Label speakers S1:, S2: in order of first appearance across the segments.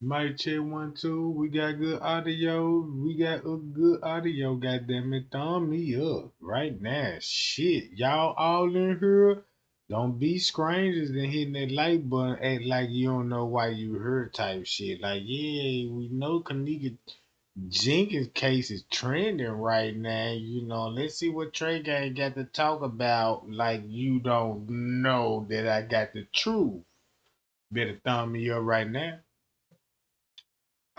S1: Mic check 1 2. We got good audio. We got a good audio. Goddamn it, thumb me up right now. Shit, y'all all in here. Don't be strangers and hitting that like button. Act like you don't know why you heard type shit. Like, yeah, we know Kenneka Jenkins case is trending right now. Let's see what Trey Gang got to talk about. Like, you don't know that I got the truth. Better thumb me up right now.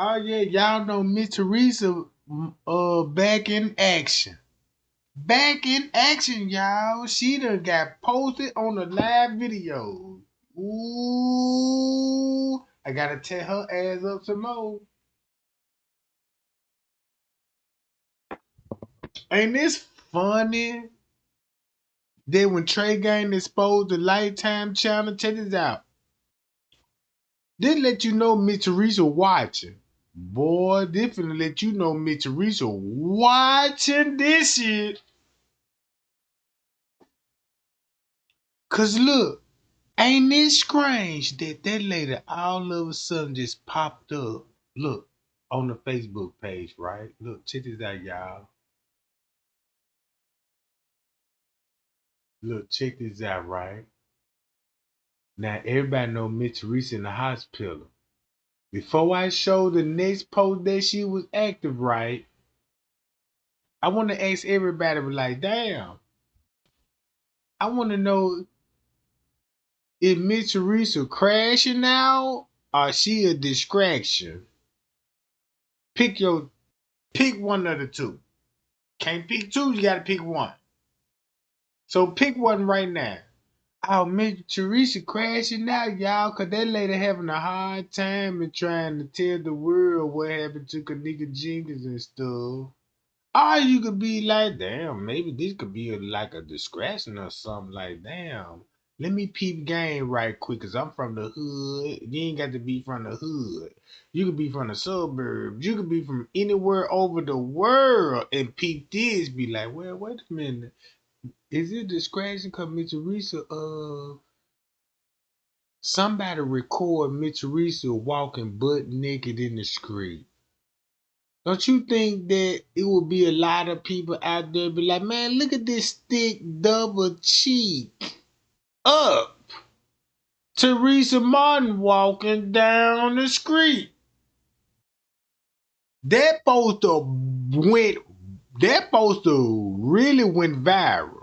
S1: Oh yeah, y'all know Miss Teresa back in action. Back in action, y'all. She done got posted on the live video. Ooh, I gotta tear her ass up some more. Ain't this funny? Then when Trey Gang exposed the Lifetime channel, check this out. This let you know Miss Teresa watching. Boy, this finna let you know Miss Teresa watching this shit. Cause look, ain't it strange that that lady all of a sudden just popped up? Look, on the Facebook page, right? Look, check this out, y'all. Look, check this out, right? Now, everybody know Miss Teresa in the hospital. Before I show the next post that she was active, right? I want to ask everybody, like, damn, I want to know if Miss Teresa crashing now or she a distraction? Pick one of the two. Can't pick two, you gotta pick one. So pick one right now. Oh, Miss Teresa crashing out, y'all, cause that lady having a hard time and trying to tell the world what happened to Kenneka Jenkins and stuff. Or you could be like, damn, maybe this could be like a distraction or something. Like, damn, let me peep game right quick, cause I'm from the hood. You ain't got to be from the hood. You could be from the suburbs. You could be from anywhere over the world and peep this. Be like, well, wait a minute. Is it discretion? Cause Miss Teresa, somebody record Miss Teresa walking butt naked in the street. Don't you think that it will be a lot of people out there be like, man, look at this thick double cheek up Teresa Martin walking down the street. That poster went. That poster really went viral.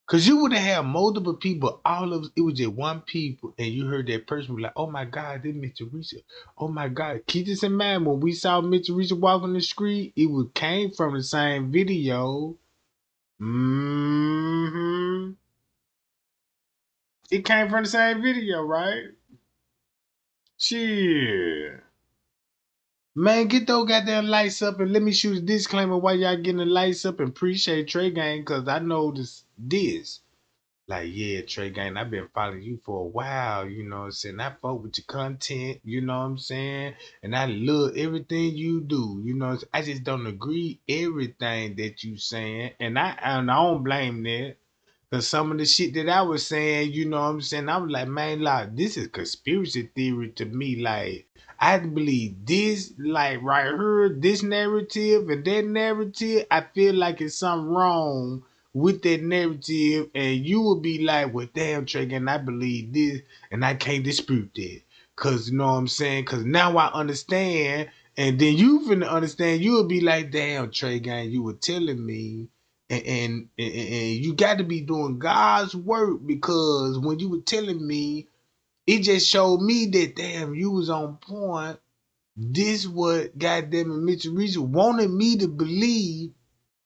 S1: Cause you would have had multiple people, all of it was just one people, and you heard that person be like, "Oh my God, this Miss Teresa! Oh my God!" Keep this in mind. When we saw Miss Teresa walking the street, it was came from the same video. Hmm. It came from the same video, right? Shit. Man, get those goddamn lights up and let me shoot a disclaimer while y'all getting the lights up and appreciate Trey Gang, cause I know this. Like, yeah, Trey Gang, I've been following you for a while, you know what I'm saying? I fuck with your content, you know what I'm saying? And I love everything you do, you know. I just don't agree everything that you saying. And I don't blame that. Cause some of the shit that I was saying, you know what I'm saying? I was like, man, like, this is conspiracy theory to me. Like, I had to believe this, like right here, this narrative and that narrative. I feel like it's something wrong with that narrative, and you will be like, well, damn, Trey, and I believe this, and I can't dispute that. Cause you know what I'm saying? Cause now I understand, and then you finna understand, you'll be like, damn, Trey Gang, you were telling me and you got to be doing God's work, because when you were telling me, it just showed me that damn, you was on point. This what goddamn it, Mitch Reese wanted me to believe,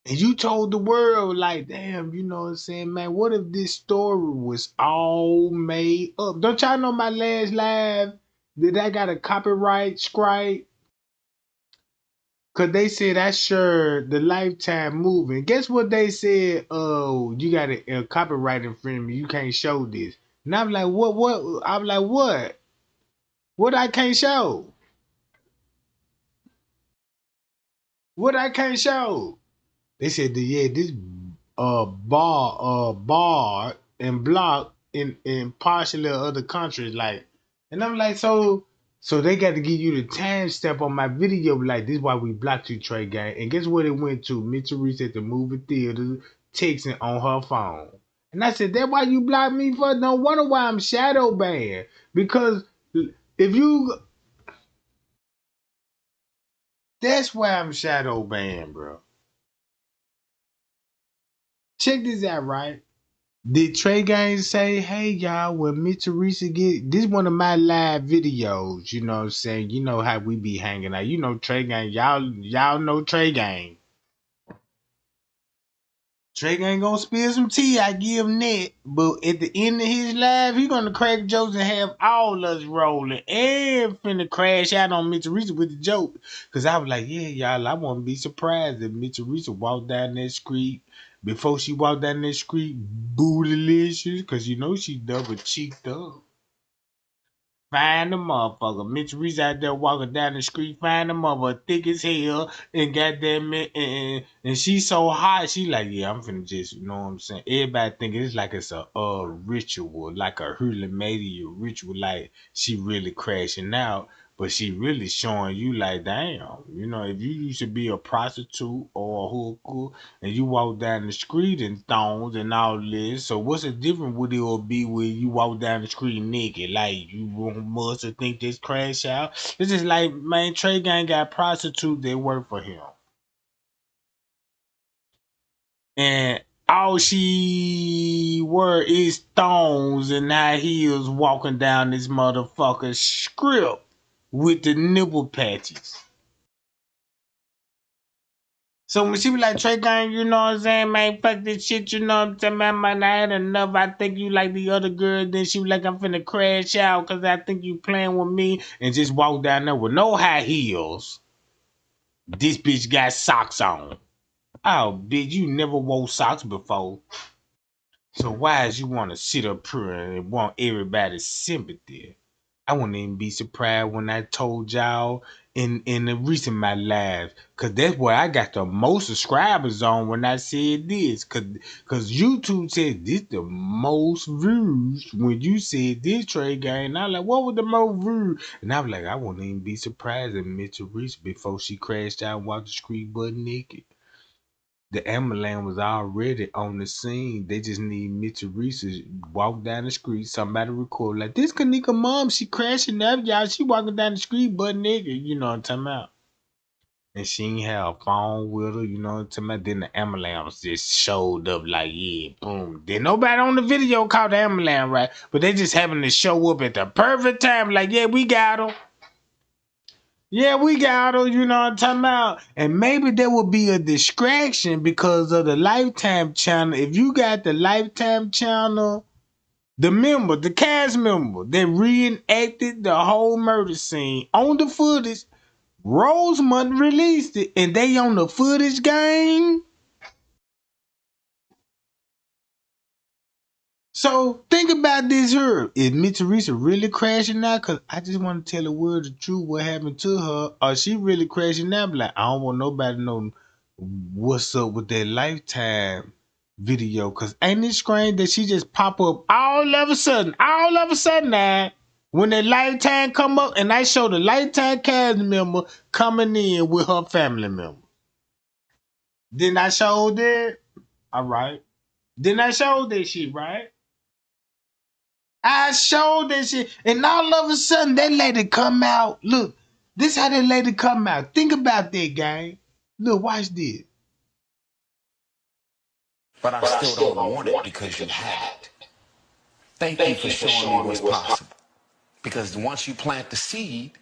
S1: and you told the world like, damn, you know what I'm saying, man. What if this story was all made up? Don't y'all know my last live that I got a copyright strike? Cause they said I shared the Lifetime movie. And guess what they said? Oh, you got a copyright infringement. You can't show this. And I'm like, what? What? I'm like, what? What I can't show? What I can't show? They said that yeah, this bar and block in partially other countries, like, and I'm like, so So they got to give you the timestamp on my video. Like, this is why we blocked you, Trey Gang. And guess what it went to? Mitch Reese at the movie theater texting on her phone. And I said, that's why you blocked me for? No wonder why I'm shadow banned. Because if you... That's why I'm shadow banned, bro. Check this out, right? Did Trey Gang say, hey y'all, when Mitch Teresa get this one of my live videos, you know what I'm saying? You know how we be hanging out. You know Trey Gang, y'all know Trey Gang. Trey Gang gonna spill some tea, I give him that. But at the end of his life, he gonna crack jokes and have all us rolling and finna crash out on Mitch Teresa with the joke. Cause I was like, yeah, y'all, I won't be surprised if Mitch Teresa walked down that street. Before she walked down that street, bootylicious, cause you know she double cheeked up. Find the motherfucker. Mitch Reese out there walking down the street, find the motherfucker thick as hell, and goddamn it, and she's so hot, she like, yeah, I'm finna just, you know what I'm saying? Everybody thinking it's like it's a ritual, like a Hurley Media ritual, like she really crashing out, but she really showing you like, damn, you know, if you used to be a prostitute or a hooker, and you walk down the street in thongs and all this. So what's the difference would it will be when you walk down the street naked? Like you must think this crash out. It's just like man, Trey Gang got prostitute that work for him. And all she wear is thongs and high heels walking down this motherfucker script with the nipple patches. So when she be like, Trey Gang, you know what I'm saying, man, fuck this shit, you know what I'm saying, man, I had enough, I think you like the other girl, then she was like, I'm finna crash out, cause I think you playing with me, and just walk down there with no high heels. This bitch got socks on. Oh, bitch, you never wore socks before. So why is you wanna sit up here and want everybody's sympathy? I wouldn't even be surprised when I told y'all in the recent my live, cause that's where I got the most subscribers on when I said this, cause YouTube said this the most views when you said this Trey Gang. And I was like, what was the most views? And I was like, I wouldn't even be surprised if Mitchell reached before she crashed out and walked the street butt naked. The ambulance was already on the scene. They just need Mitchell Reese to walk down the street. Somebody record like this Kenneka mom, she crashing up, y'all. She walking down the street, butt nigga. You know what I'm talking about? And she ain't have a phone with her, you know what I'm talking about? Then the ambulance just showed up like, yeah, boom. Then nobody on the video called the ambulance, right? But they just having to show up at the perfect time, like, yeah, we got her. Yeah, we got her, you know what I'm talking about? And maybe there will be a distraction because of the Lifetime channel. If you got the Lifetime channel, the cast member that reenacted the whole murder scene on the footage, Rosemont released it, and they on the footage game. So think about this here. Is Miss Teresa really crashing out? Cause I just want to tell the world the truth what happened to her. Or she really crashing out? Like I don't want nobody to know what's up with that Lifetime video. Cause ain't it strange that she just pop up all of a sudden now. When that Lifetime come up and I show the Lifetime cast member coming in with her family member. Then I showed that. All right. Then I showed that shit, right? I showed that shit, and all of a sudden that lady come out. Look, this how that lady come out. Think about that, gang. Look, watch this.
S2: But I still don't want it because you have it. Thank you for showing me what's possible. Because once you plant the seed,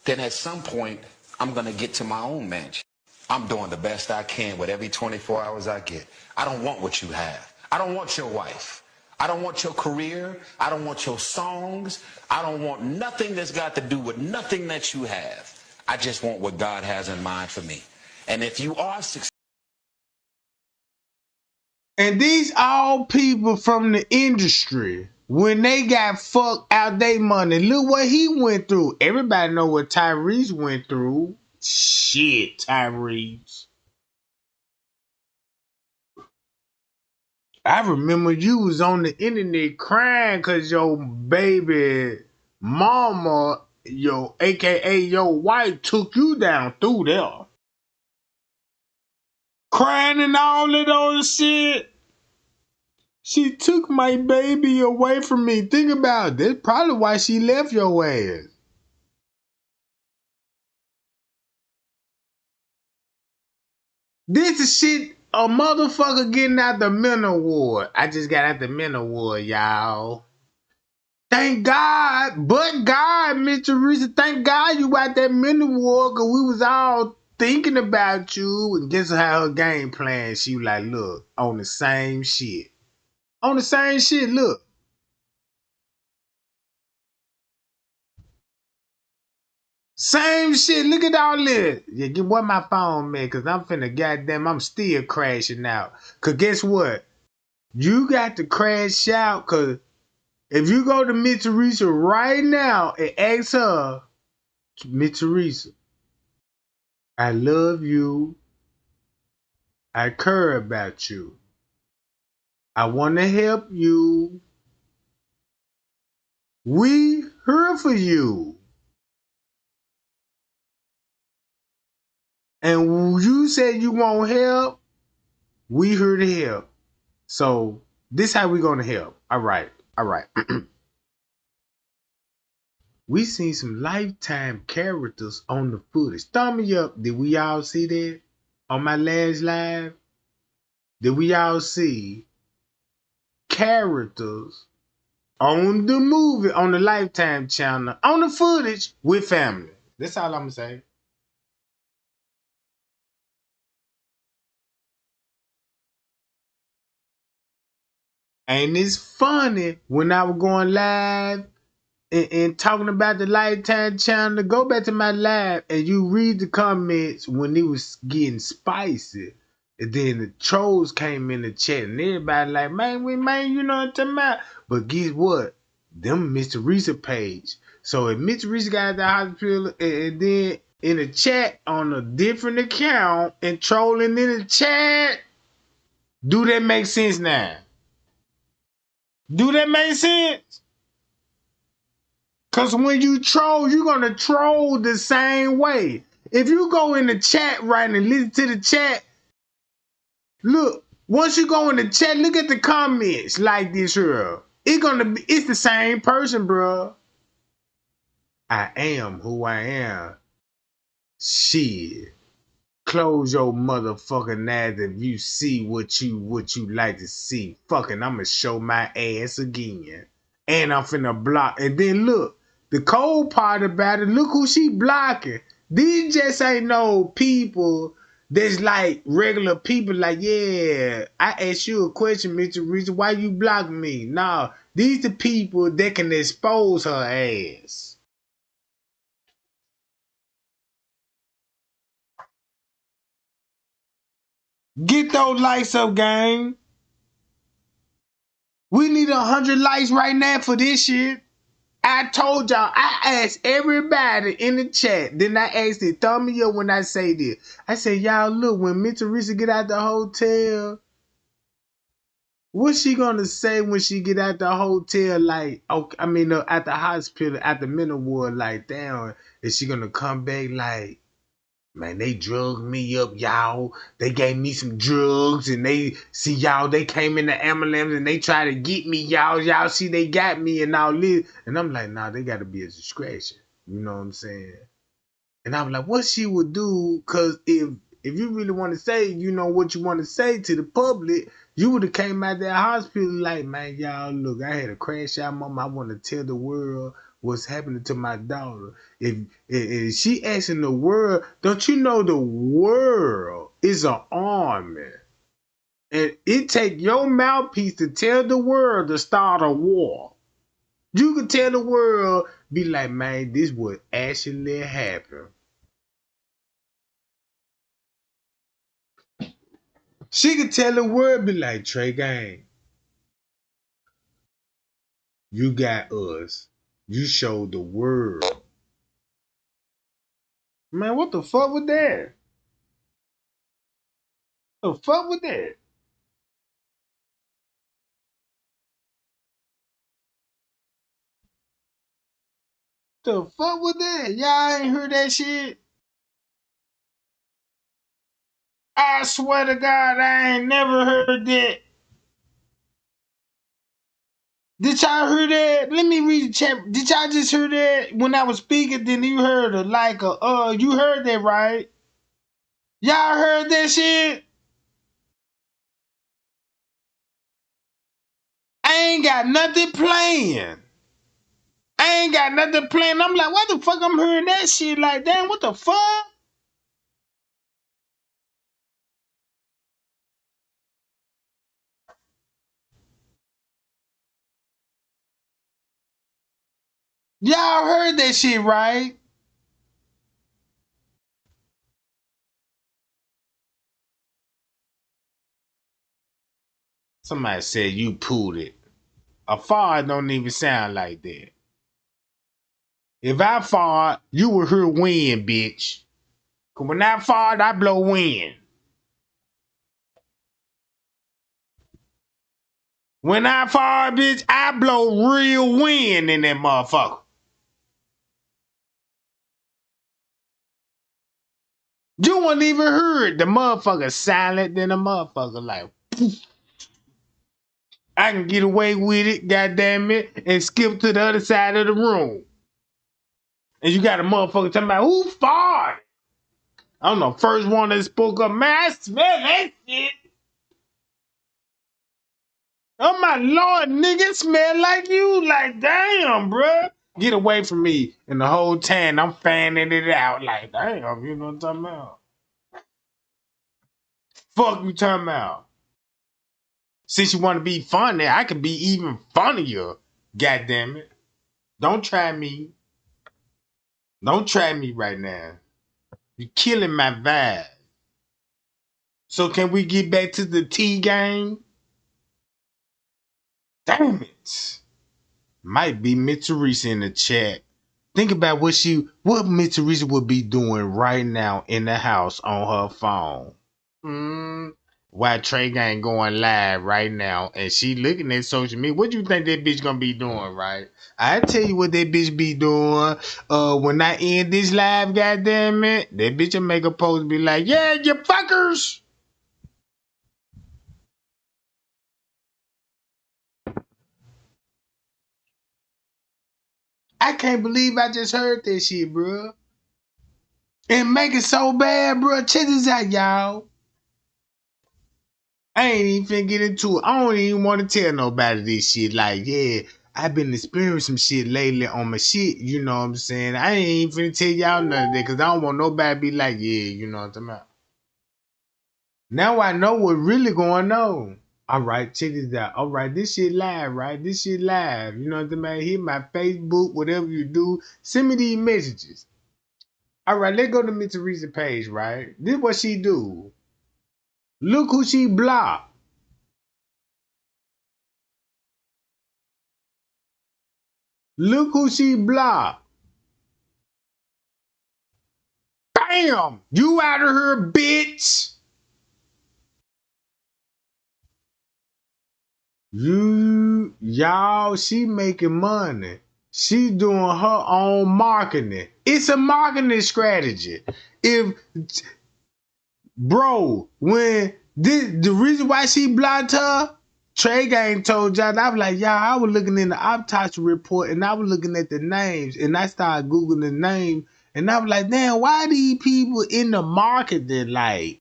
S2: then at some point, I'm going to get to my own mansion. I'm doing the best I can with every 24 hours I get. I don't want what you have. I don't want your wife. I don't want your career. I don't want your songs. I don't want nothing that's got to do with nothing that you have. I just want what God has in mind for me. And if you are successful,
S1: And these all people from the industry, when they got fucked out their money, look what he went through. Everybody know what Tyrese went through. Shit, Tyrese. I remember you was on the internet crying cause your baby mama Yo, AKA your wife took you down through there. Crying and all that other shit. She took my baby away from me. Think about it. That's probably why she left your ass. This is shit a motherfucker getting out the mental ward. I just got out the mental ward, y'all. Thank God, but God, Mr. Reese, thank God you out that mental ward, cause we was all thinking about you. And guess how her game plan? She was like, look, on the same shit. On the same shit, look. Same shit. Look at all this. Yeah, get what my phone, man, cause I'm finna goddamn, I'm still crashing out. Cause guess what? You got to crash out, cause if you go to Miss Teresa right now and ask her, Miss Teresa, I love you. I care about you. I want to help you. We here for you. And you said you want help. We here to help. So this how we gonna help. All right. All right. We seen some lifetime characters on the footage. Thumb me up. Did we all see that on my last live? Did we all see characters on the movie on the Lifetime channel on the footage with family? That's all I'm gonna say. And it's funny when I was going live and talking about the Lifetime channel, go back to my live and you read the comments when it was getting spicy. And then the trolls came in the chat and everybody like, man, you know what I'm talking about? But guess what? Them Mr. Risa page. So if Mr. Risa got at the hospital and then in the chat on a different account and trolling in the chat, do that make sense now? Do that make sense? Cause when you troll, you're gonna troll the same way. If you go in the chat right and listen to the chat, look, once you go in the chat, look at the comments like this here. It's the same person, bro. I am who I am. Shit. Close your motherfucking eyes if you see what you like to see. Fucking, I'ma show my ass again. And I'm finna block. And then look, the cold part about it, look who she blocking. These just ain't no people that's like regular people like, yeah, I asked you a question, Mr. Reason, why you block me? Nah, these the people that can expose her ass. Get those lights up, gang. We need 100 likes right now for this shit. I told y'all, I asked everybody in the chat. Then I asked it, thumb me up when I say this. I said, y'all look, when Miss Teresa get out the hotel, what's she gonna say when she get out the hotel? Like, okay, I mean, at the hospital, at the mental ward, like, damn, is she gonna come back like, man, they drugged me up, y'all. They gave me some drugs, and they see y'all. They came in the ambulance and they tried to get me, y'all. Y'all see they got me and all this, and I'm like, nah, they got to be a discretion. You know what I'm saying? And I'm like, what she would do? Cause if you really want to say, you know what you want to say to the public, you would have came out that hospital like, man, y'all, look, I had a crash out, mama. I want to tell the world what's happening to my daughter. If she asking the world, don't you know the world is an army, and it take your mouthpiece to tell the world to start a war. You can tell the world, be like, man, this would actually happen. She could tell the world, be like, Trey Gang, you got us. You showed the world. Man, what the fuck with that? The fuck with that? The fuck was that? Y'all ain't heard that shit? I swear to God, I ain't never heard that. Did y'all hear that? Let me read the chat. Did y'all just hear that when I was speaking? Then you heard you heard that, right? Y'all heard that shit? I ain't got nothing playing. I ain't got nothing playing. I'm like, what the fuck? I'm hearing that shit. Like, damn, what the fuck? Y'all heard that shit, right? Somebody said you pulled it. A fart don't even sound like that. If I fart, you will hear wind, bitch. Cause when I fart, I blow wind. When I fart, bitch, I blow real wind in that motherfucker. You won't even hear it. The motherfucker silent, then the motherfucker like, I can get away with it, goddamn it, and skip to the other side of the room. And you got a motherfucker talking about who farted? I don't know, first one that spoke up, man, I smell that shit. Oh my lord, nigga, smell like you. Like, damn, bruh. Get away from me. And the whole time I'm fanning it out. Like, damn, you know what I'm talking about? Fuck you talking about? Since you want to be funny, I could be even funnier. God damn it. Don't try me. Don't try me right now. You're killing my vibe. So can we get back to the T game? Damn it. Might be Miss Teresa in the chat. Think about what Miss Teresa would be doing right now in the house on her phone. While Trey Gang going live right now and she looking at social media. What you think that bitch gonna be doing, right? I tell you what that bitch be doing. When I end this live, goddamn it, that bitch will make a post and be like, yeah, you fuckers. I can't believe I just heard that shit, bro. And make it so bad, bro. Check this out, y'all. I ain't even finna get into it. I don't even want to tell nobody this shit. Like, yeah, I've been experiencing some shit lately on my shit. You know what I'm saying? I ain't even finna tell y'all none of that because I don't want nobody to be like, yeah, you know what I'm talking about. Now I know what really going on. All right, check this out. All right, this shit live, right? This shit live. You know what I'm talking about? Hit my Facebook, whatever you do. Send me these messages. All right, let's go to Miss Teresa's page, right? This what she do. Look who she blocked. Look who she blocked. Bam! You out of here, bitch! Y'all, she making money. She doing her own marketing. It's a marketing strategy. If bro, when the reason why she blocked her, Trey Gang told y'all, I was like, y'all, I was looking in the autopsy report and I was looking at the names and I started Googling the name and I was like, damn, why these people in the marketing like?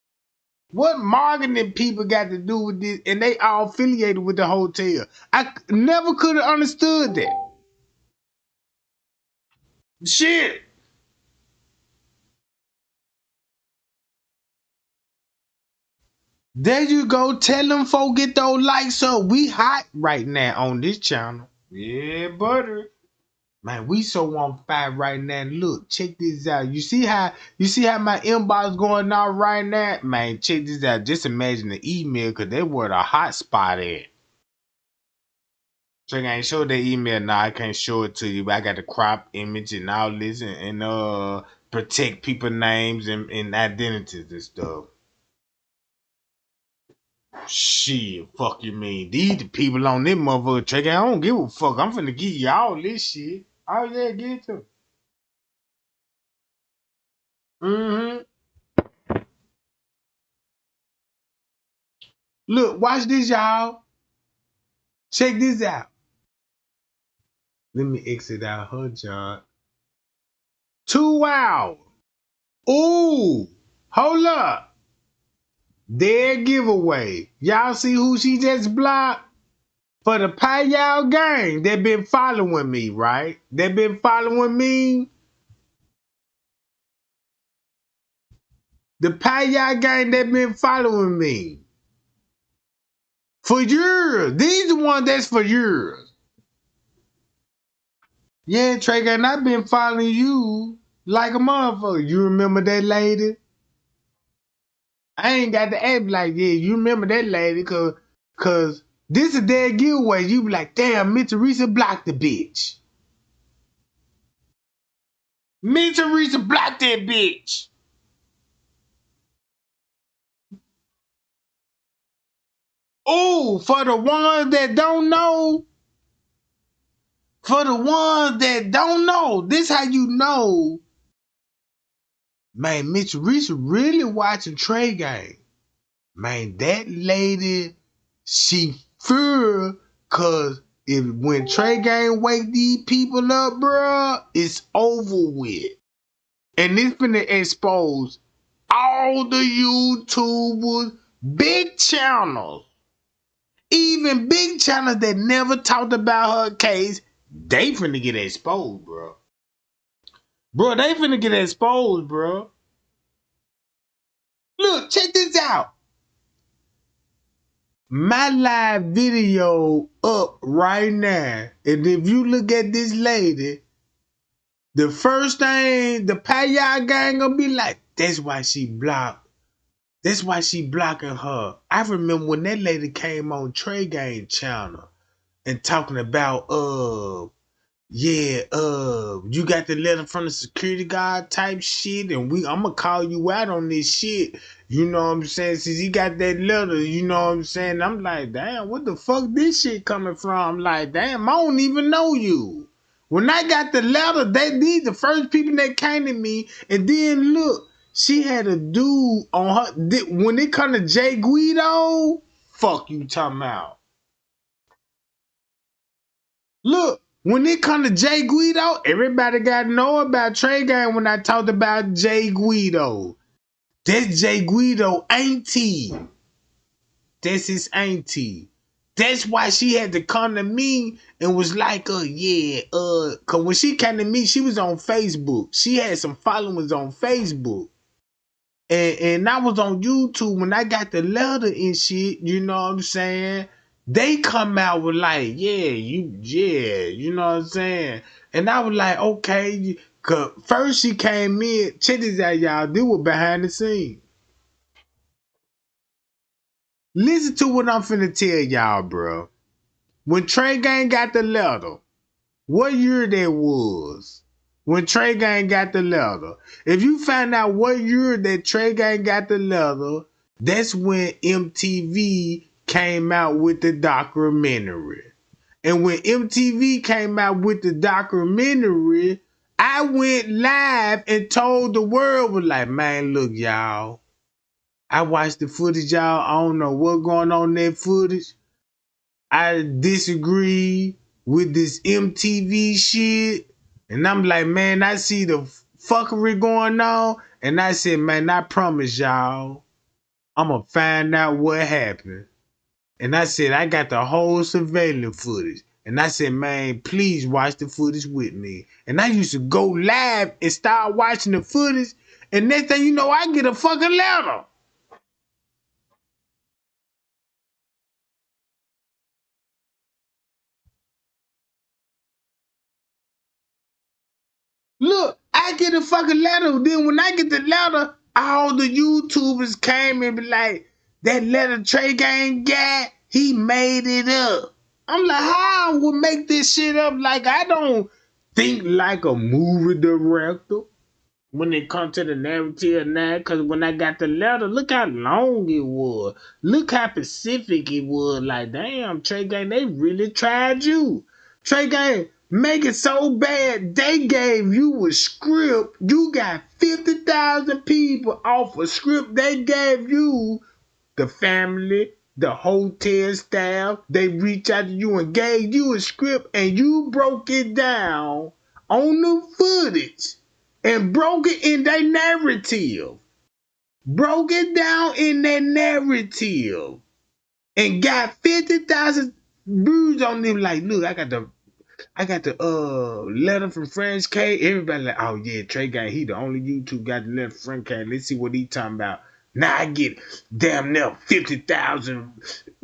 S1: What marketing people got to do with this? And they all affiliated with the hotel. I never could have understood that. Shit. There you go. Tell them folk get those likes up. We hot right now on this channel. Yeah, butter. Man, we so on fire right now. Look, check this out. You see how my inbox going on right now? Man, check this out. Just imagine the email because they were the hot spot at. So I can't show the email now. I can't show it to you, but I got the crop image and all this and protect people names and identities and stuff. Shit, fuck you mean? These the people on this motherfucker track. I don't give a fuck. I'm finna give you all this shit. Oh yeah, get it to me. Mm-hmm. Look, watch this, y'all. Check this out. Let me exit out her job. 2 hours. Ooh, hold up. Their giveaway. Y'all see who she just blocked? For the Payal gang, they been following me, right? They been following me. The Payal gang, they been following me. For years. These the ones that's for years. Yeah, Trey gang, I been following you like a motherfucker. You remember that lady? I ain't got to act like, yeah, you remember that lady, cause this is their giveaway. You be like, damn, Miss Teresa blocked the bitch. Miss Teresa blocked that bitch. Oh, for the ones that don't know, this how you know, man, Miss Teresa really watching Trey Gang. Man, that lady, she fear, cause if when Trey Gang wake these people up, bruh, it's over with. And this finna expose all the YouTubers, big channels, even big channels that never talked about her case, they finna get exposed, bro. Bro, they finna get exposed, bro. Look, check this out. My live video up right now. And if you look at this lady, the first thing the Payal gang gonna be like, that's why she blocked. That's why she blocking her. I remember when that lady came on Trey Gang channel and talking about yeah, you got the letter from the security guard type shit, and I'ma call you out on this shit. You know what I'm saying? Since he got that letter, you know what I'm saying? I'm like, damn, what the fuck this shit coming from? I'm like, damn, I don't even know you. When I got the letter, these the first people that came to me, and then look, she had a dude on her. When it come to Jay Guido, fuck you talking about. Look, when it come to Jay Guido, everybody got to know about Trey Gang when I talked about Jay Guido. That's Jay Guido auntie. That's his auntie. That's why she had to come to me and was like, yeah, cause when she came to me, she was on Facebook. She had some followers on Facebook. And I was on YouTube when I got the letter and shit, you know what I'm saying? They come out with like, yeah, you know what I'm saying? And I was like, okay, cause first she came in, check this out, y'all, they were behind the scenes. Listen to what I'm finna tell y'all, bro. When Trey Gang got the letter, what year that was? When Trey Gang got the letter. If you find out what year that Trey Gang got the letter, that's when MTV came out with the documentary. And when MTV came out with the documentary, I went live and told the world, was like, man, look, y'all. I watched the footage, y'all. I don't know what's going on in that footage. I disagree with this MTV shit. And I'm like, man, I see the fuckery going on. And I said, man, I promise y'all, I'm going to find out what happened. And I said, I got the whole surveillance footage. And I said, man, please watch the footage with me. And I used to go live and start watching the footage. And next thing you know, I get a fucking letter. Look, I get a fucking letter. Then when I get the letter, all the YouTubers came and be like, that letter Trey Gang got, he made it up. I'm like, how I would make this shit up? Like, I don't think like a movie director when it comes to the narrative now, because when I got the letter, look how long it was. Look how specific it was. Like, damn, Trey Gang, they really tried you. Trey Gang, make it so bad, they gave you a script. You got 50,000 people off a script they gave you, the family, the hotel staff, they reached out to you and gave you a script and you broke it down on the footage and broke it in their narrative. Broke it down in their narrative and got 50,000 views on them. Like, look, I got the letter from French K. Everybody like, oh yeah, Trey Gang, he the only YouTube got the letter from French K. Let's see what he talking about. Now I get damn near 50,000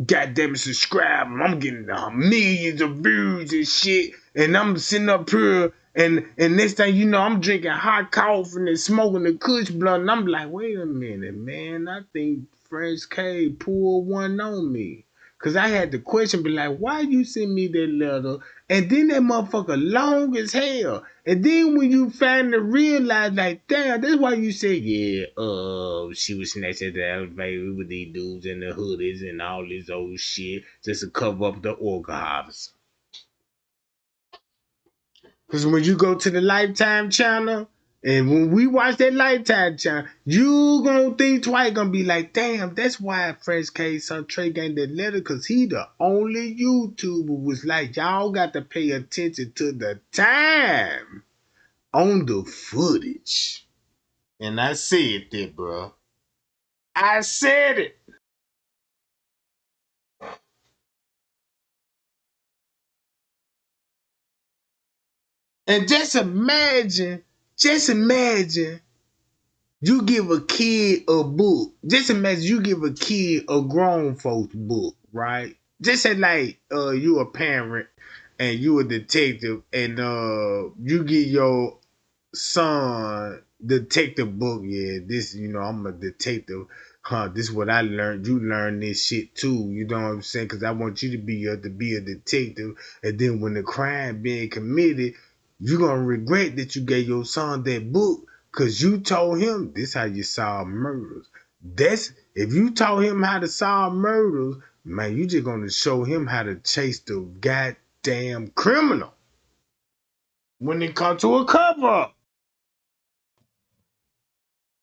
S1: goddamn subscribers. I'm getting millions of views and shit. And I'm sitting up here and next thing you know, I'm drinking hot coffee and smoking the Kush blunt. And I'm like, wait a minute, man. I think French K pulled one on me. Cause I had the question, be like, why you send me that letter? And then that motherfucker long as hell. And then when you finally realize, like, damn, that's why you say, yeah, she was snatched at the elevator with these dudes in the hoodies and all this old shit just to cover up the organ harvest. Because when you go to the Lifetime channel, and when we watch that Lifetime channel, you gonna think twice, gonna be like, damn, that's why Fresh K son Trey got that letter, because he the only YouTuber was like, y'all got to pay attention to the time on the footage. And I said that, bro. I said it. And just imagine you give a kid a book. Just imagine you give a kid a grown folks book, right? Just say like you a parent and you a detective and you give your son detective book. Yeah, this, I'm a detective. This is what I learned. You learn this shit too. You know what I'm saying? Because I want you to be a detective. And then when the crime being committed, you're gonna regret that you gave your son that book because you told him this how you solve murders. That's if you taught him how to solve murders, man, you just gonna show him how to chase the goddamn criminal when it comes to a cover up.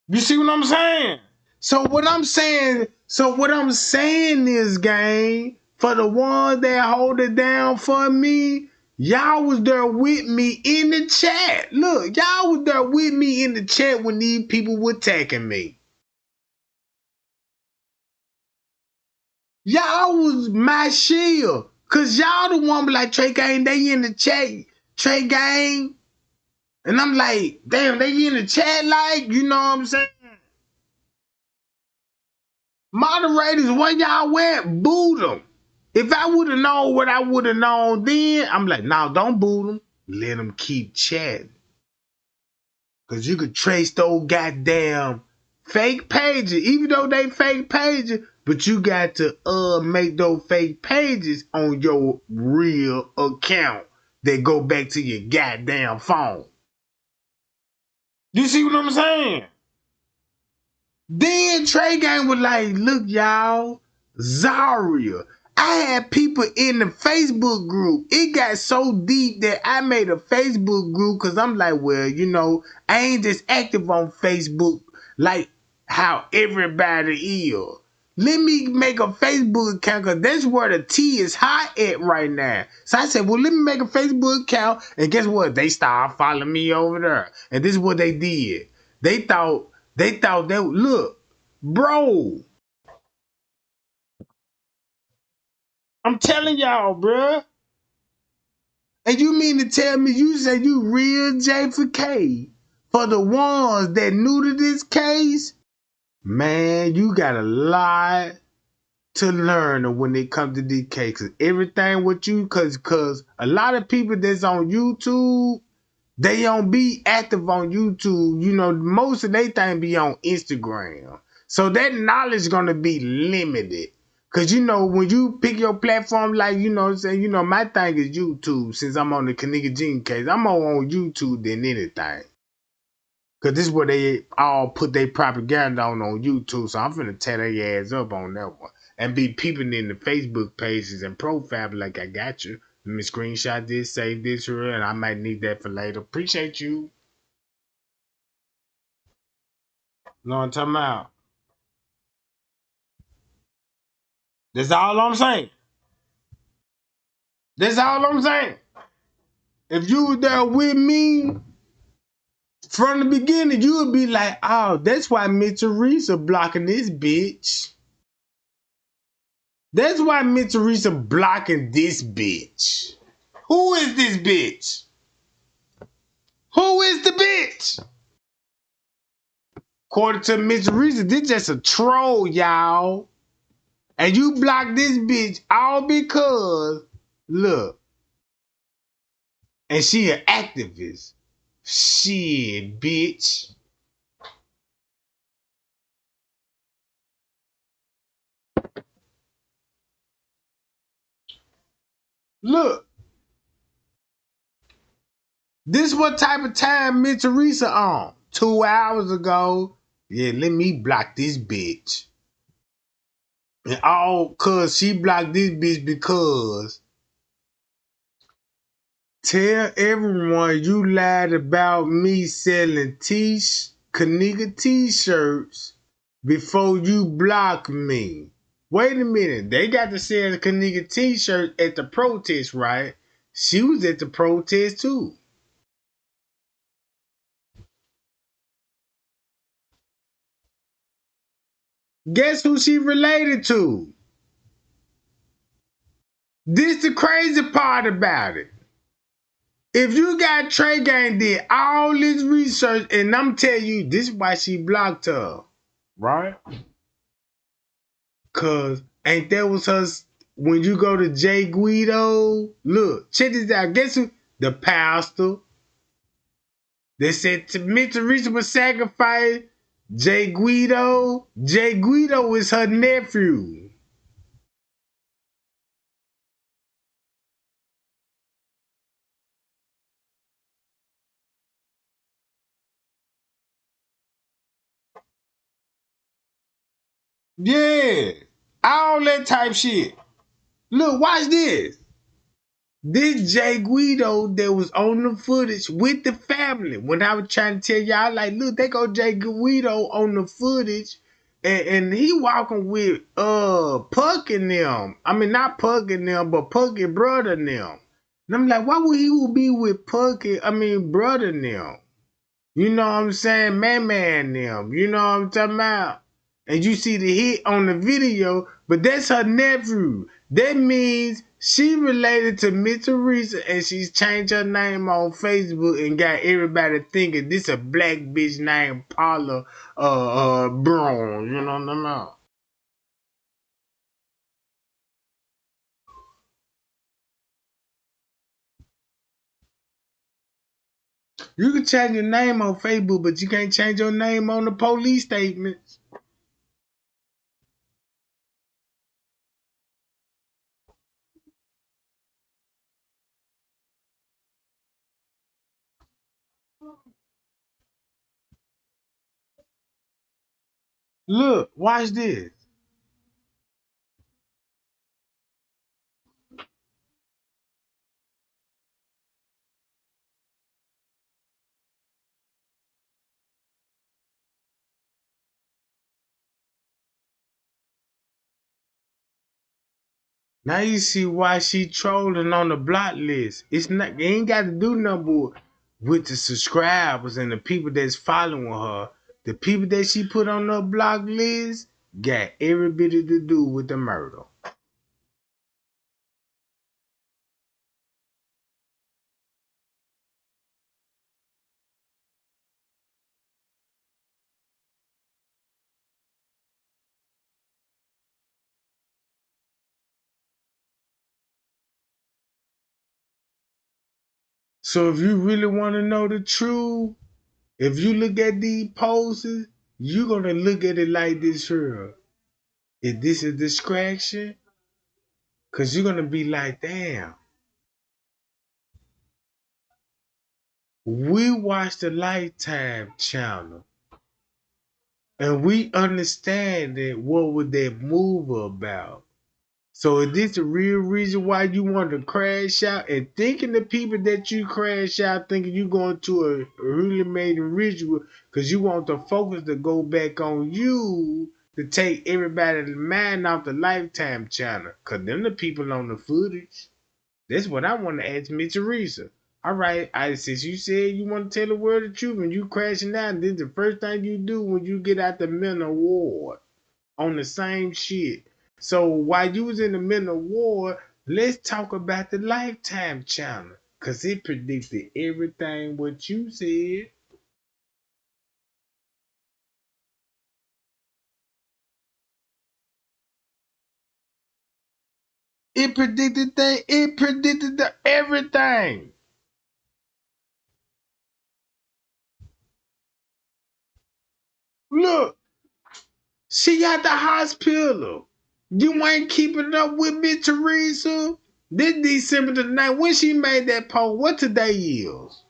S1: You see what I'm saying? So what I'm saying is, gang, for the ones that hold it down for me, y'all was there with me in the chat. Look, y'all was there with me in the chat when these people were attacking me. Y'all was my shield. Cause y'all the one be like, Trey Gang, they in the chat. Trey Gang. And I'm like, damn, they in the chat like, you know what I'm saying? Moderators, where y'all went? Boo them. If I would have known what I would have known then, I'm like, nah, don't boo them. Let them keep chatting. Because you could trace those goddamn fake pages, even though they fake pages, but you got to make those fake pages on your real account that go back to your goddamn phone. You see what I'm saying? Then Trey Gang was like, look, y'all, Zaria. I had people in the Facebook group. It got so deep that I made a Facebook group because I'm like, well, I ain't just active on Facebook like how everybody is. Let me make a Facebook account because that's where the tea is hot at right now. So I said, well, let me make a Facebook account. And guess what? They started following me over there. And this is what they did. They thought that, look, bro, I'm telling y'all, bruh. And you mean to tell me you say you real J for K for the ones that new to this case? Man, you got a lot to learn when it comes to these cases. Everything with you, cause a lot of people that's on YouTube, they don't be active on YouTube. Most of they thing be on Instagram. So that knowledge gonna be limited. Cause when you pick your platform, like my thing is YouTube. Since I'm on the Kenneka case, I'm more on YouTube than anything. Cause this is where they all put their propaganda on YouTube. So I'm finna tear their ass up on that one. And be peeping in the Facebook pages and profile like I got you. Let me screenshot this, save this here, and I might need that for later. Appreciate you. Know what I'm talking about? That's all I'm saying. That's all I'm saying. If you were there with me from the beginning, you would be like, oh, that's why Miss Teresa blocking this bitch. That's why Miss Teresa blocking this bitch. Who is this bitch? Who is the bitch? According to Miss Teresa, this just a troll, y'all. And you block this bitch all because, look, and she an activist. Shit, bitch. Look, this what type of time Miss Teresa on. 2 hours ago. Yeah, let me block this bitch. And all cause she blocked this bitch because tell everyone you lied about me selling Kenneka t-shirts before you block me. Wait a minute, they got to sell the Kenneka t-shirt at the protest, right? She was at the protest too. Guess who she related to? This the crazy part about it. If you got Trey Gang did all this research, and I'm telling you, this is why she blocked her, right? Cause ain't that was her when you go to Jay Guido? Look, check this out. Guess who? The pastor. They said to Miss Teresa was sacrificed. Jay Guido. Jay Guido is her nephew. Yeah. All that type shit. Look, watch this. This Jay Guido that was on the footage with the family. When I was trying to tell y'all, like, look, they go Jay Guido on the footage, and he walking with Puck and them. I mean, not Puck and them, but Puck and brother and them. And I'm like, why would he be with Puck and, I mean, brother and them? You know what I'm saying? Man them. You know what I'm talking about? And you see the hit on the video, but that's her nephew. That means she related to Miss Teresa and she's changed her name on Facebook and got everybody thinking this a black bitch named Paula Brown. You know what I'm talking about? You can change your name on Facebook, but you can't change your name on the police statements. Look, watch this. Now you see why she trolling on the block list. It's not it ain't got to do nothing with the subscribers and the people that's following her. The people that she put on the block list got every bit to do with the murder. So if you really want to know the truth, if you look at these poses, you're gonna look at it like this here. Is this a distraction? Cause you're gonna be like, damn. We watch the Lifetime channel and we understand that what would that move about. So is this the real reason why you want to crash out and thinking the people that you crash out thinking you going to a really made ritual because you want the focus to go back on you to take everybody's mind off the Lifetime channel? Cause them the people on the footage. That's what I want to ask Miss Teresa. All right, since you said you want to tell the world the truth and you crashing out, this is the first thing you do when you get out the mental ward on the same shit. So while you was in the mental ward, let's talk about the Lifetime channel. Cause it predicted everything what you said. It predicted everything. Look, she got the hospital. You ain't keeping up with me, Teresa. This December the 9th, when she made that post, what today is?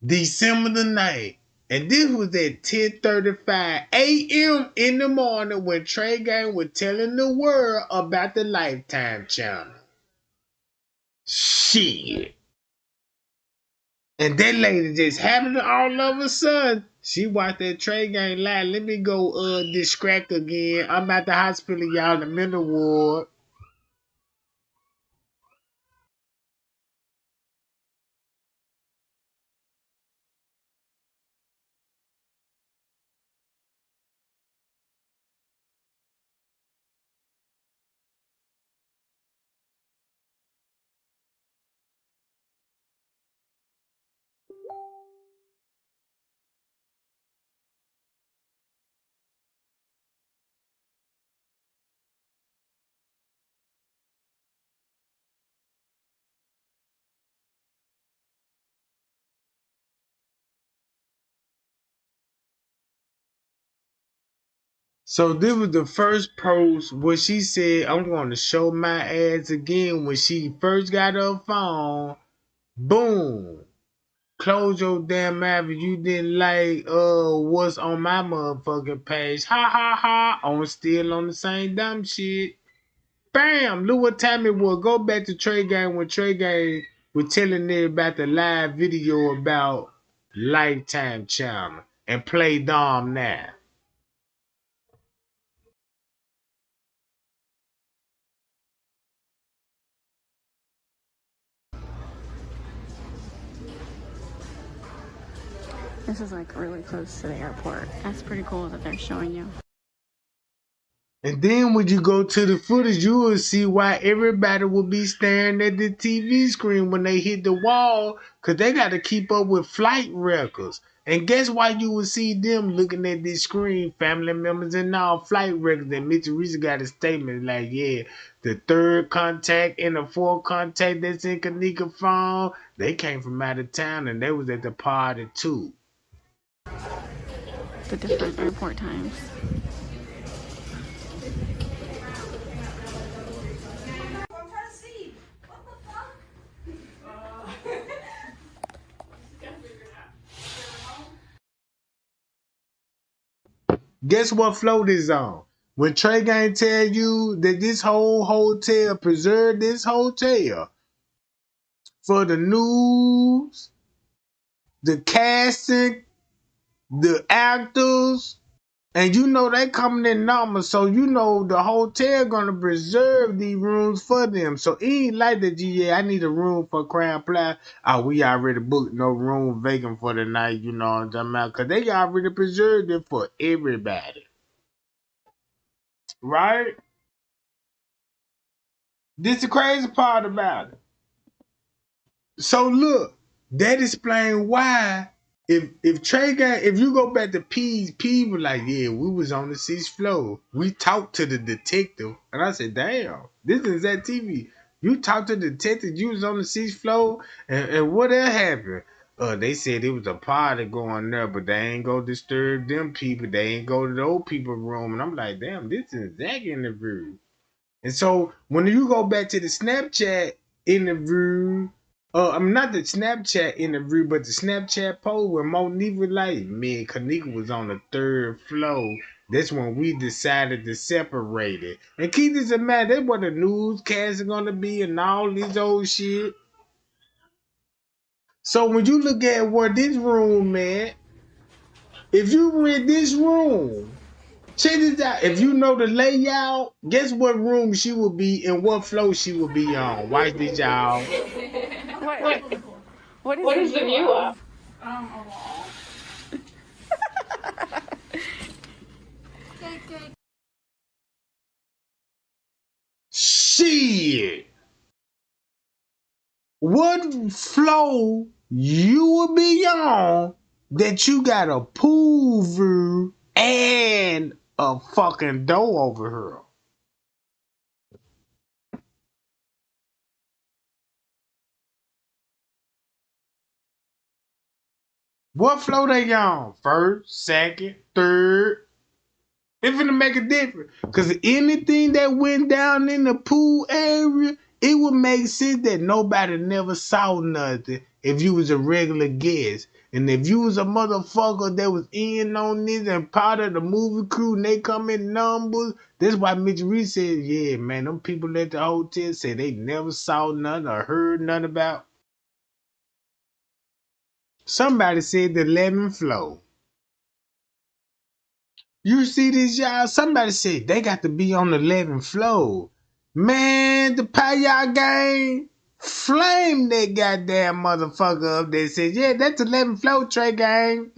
S1: December the 9th. And this was at 10:35 a.m. in the morning when Trey Gang was telling the world about the Lifetime channel. Shit. And that lady just happened to all of a sudden. She watched that Trey Gang live. Let me go distract again. I'm at the hospital, y'all, in the mental ward. So this was the first post where she said, I'm going to show my ass again when she first got her phone. Boom. Close your damn mouth if you didn't like what's on my motherfucking page. Ha ha ha. I'm still on the same dumb shit. Bam! Look what time it was. Go back to Trey Gang when Trey Gang was telling me about the live video about Lifetime channel and play Dom now.
S3: This is like really close to the airport. That's pretty cool that they're showing you.
S1: And then when you go to the footage, you will see why everybody will be staring at the TV screen when they hit the wall, because they got to keep up with flight records. And guess why you will see them looking at this screen, family members and all flight records. And Mitch Teresa got a statement like, yeah, the third contact and the fourth contact that's in Kenneka phone, they came from out of town and they was at the party too.
S3: The different airport times.
S1: Guess what float is on? When Trey Gang tell you that this whole hotel preserved this hotel for the news, the casting, the actors, and you know they coming in numbers, so you know the hotel gonna preserve these rooms for them. So it ain't like that, yeah, I need a room for Crown Plaza. Oh, we already booked no room vacant for the night, you know what I'm talking about? Because they already preserved it for everybody. Right? This the crazy part about it. So look, that explain why if Trey got if you go back to P was like, yeah, we was on the 6th floor. We talked to the detective. And I said, damn, this is that TV. You talked to the detective, you was on the 6th floor, and what that happened? They said it was a party going there, but they ain't go disturb them people. They ain't go to the old people room. And I'm like, damn, this is Zach interview. And so when you go back to the Snapchat interview, I'm not the Snapchat interview, but the Snapchat poll where Monique was like, man, Kenneka was on the 3rd floor That's when we decided to separate it. And keep this in mind, that's what the newscasts are gonna be and all this old shit. So when you look at where this room at, if you rent this room, check this out. If you know the layout, guess what room she will be and what floor she will be on. Watch this, y'all.
S3: What is the view of?
S1: Shit. What floor you will be on that you got a pool view and a fucking door over here? What floor they on? First, second, third? It finna make a difference. Cause anything that went down in the pool area, it would make sense that nobody never saw nothing if you was a regular guest. And if you was a motherfucker that was in on this and part of the movie crew and they come in numbers, that's why Mitch Reed said, yeah, man, them people at the hotel said they never saw nothing or heard nothing about. Somebody said the 11th floor. You see this, y'all? Somebody said they got to be on the 11th floor. Man, the Paya gang flame that goddamn motherfucker up there. Said, yeah, that's 11th floor, Trey gang.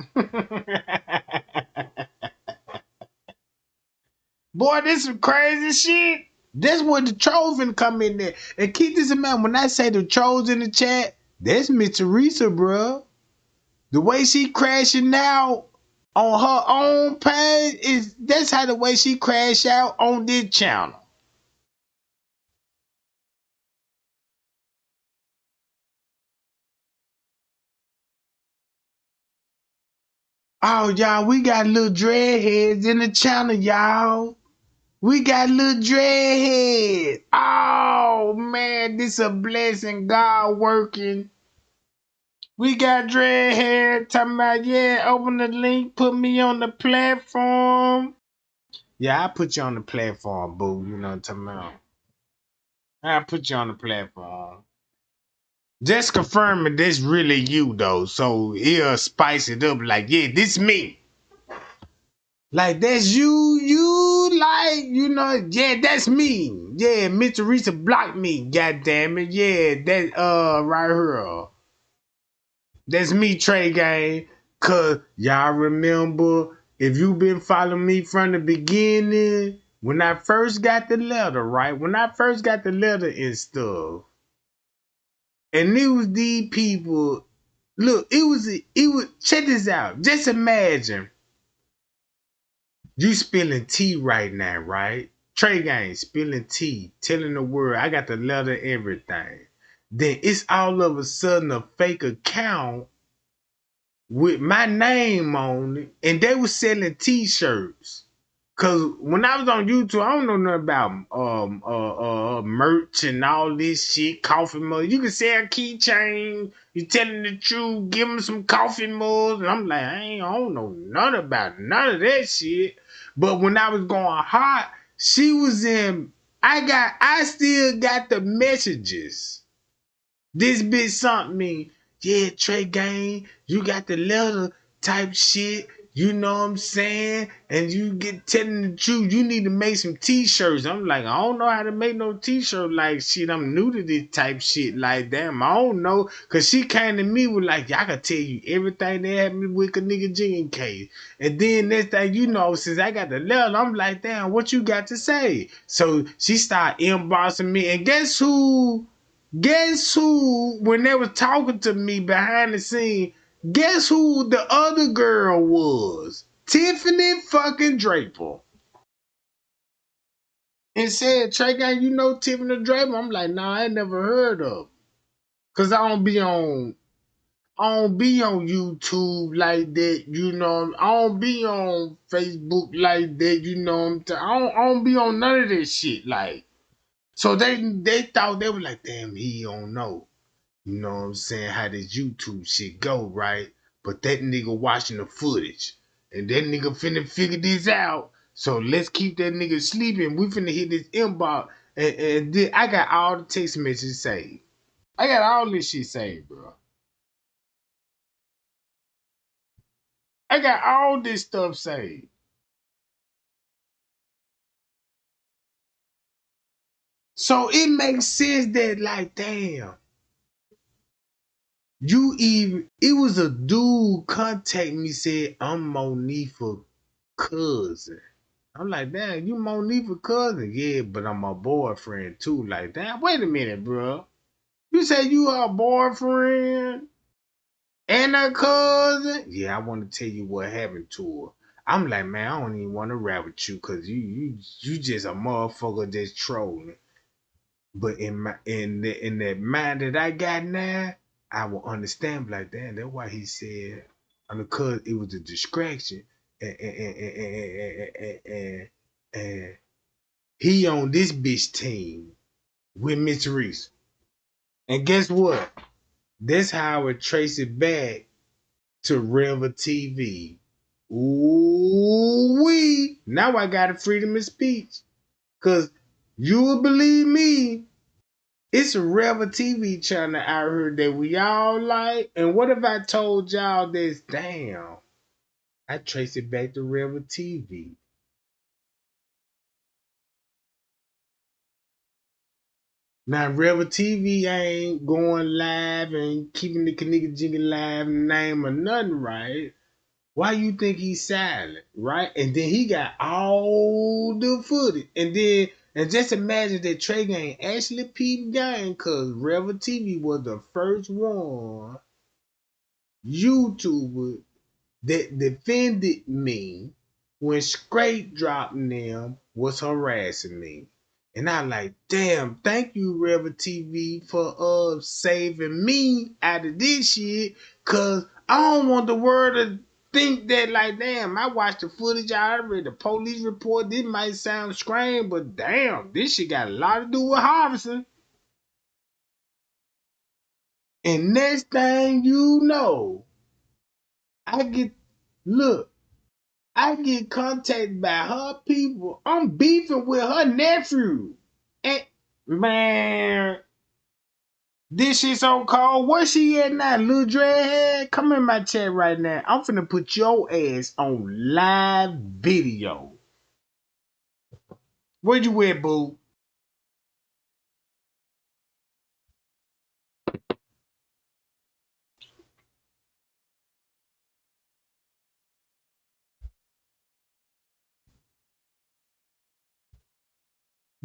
S1: Boy, this some crazy shit. That's where the trolls finna come in there. And keep this in mind, when I say the trolls in the chat, that's Miss Teresa, bruh. The way she crashing out on her own page is that's how the way she crash out on this channel. Oh, y'all, we got little dreadheads in the channel, y'all. We got little dreadheads. Oh, man, this a blessing. God working. We got dreadhead talking about, yeah, open the link, put me on the platform. Yeah, I put you on the platform, boo. You know what I'm talking about. I put you on the platform. Just confirming this really you though, so he'll spice it up like, yeah, this me. Like that's you like, you know, yeah, that's me. Yeah, Mr. Teresa blocked me, god damn it. Yeah, that right here. That's me, Trey Gang. Cause y'all remember, if you been following me from the beginning, when I first got the letter, right? When I first got the letter and stuff, and it was these people. Look, it was. Check this out. Just imagine you spilling tea right now, right? Trey Gang spilling tea, telling the world I got the letter, everything. Then it's all of a sudden a fake account with my name on it, and they was selling T-shirts. Cause when I was on YouTube, I don't know nothing about merch and all this shit, coffee mugs. You can sell keychains. You telling the truth, give them some coffee mugs. And I'm like, I don't know none about none of that shit. But when I was going hot, she was in. I still got the messages. This bitch sent me, yeah, Trey Gang, you got the letter type shit. You know what I'm saying? And you get telling the truth. You need to make some t-shirts. I'm like, I don't know how to make no t-shirt like shit. I'm new to this type shit. Like, damn, I don't know. Cause she came to me with like, I can tell you everything that happened with a nigga Jenkins case. And then next thing you know, since I got the letter, I'm like, damn, what you got to say? So she started inboxing me. And guess who? Guess who, when they was talking to me behind the scene, guess who the other girl was? Tiffany fucking Draper. And said, Trey Gang, you know Tiffany Draper? I'm like, nah, I ain't never heard of. Cause I don't be on YouTube like that, you know. I don't be on Facebook like that, you know. I don't be on none of this shit, like. So they thought, they were like, damn, he don't know. You know what I'm saying? How this YouTube shit go, right? But that nigga watching the footage. And that nigga finna figure this out. So let's keep that nigga sleeping. We finna hit this inbox. And then I got all the text messages saved. I got all this shit saved, bro. I got all this stuff saved. So it makes sense that, like, damn, it was a dude contact me, said, I'm Monifa cousin. I'm like, damn, you Monifa cousin? Yeah, but I'm a boyfriend too. Like, damn, wait a minute, bro. You say you her boyfriend and a cousin? Yeah, I want to tell you what happened to her. I'm like, man, I don't even want to rap with you because you just a motherfucker that's trolling. But in that mind that I got now, I will understand like that. That's why he said, because it was a distraction, and he on this bitch team with Miss Reese. And guess what? That's how I would trace it back to River TV. Ooh wee! Now I got a freedom of speech. Cause you would believe me, it's a Rebel TV channel out here that we all like. And what if I told y'all this? Damn, I trace it back to Rebel TV. Now, Rebel TV ain't going live and keeping the Kenneka Jingle live name or nothing, right? Why you think he's silent, right? And then he got all the footage. And just imagine that Trey Gang actually peeped game because Rebel TV was the first one YouTuber that defended me when Straight dropping them was harassing me. And I like, damn, thank you, Rebel TV, for saving me out of this shit. Cause I don't want the world to think that, like, damn, I watched the footage, I read the police report. This might sound strange, but damn, this shit got a lot to do with harvesting. And next thing you know, I get look. I get contacted by her people. I'm beefing with her nephew. And man, this shit so cold. Where she at now, little dreadhead? Come in my chat right now. I'm finna put your ass on live video. Where you at, boo?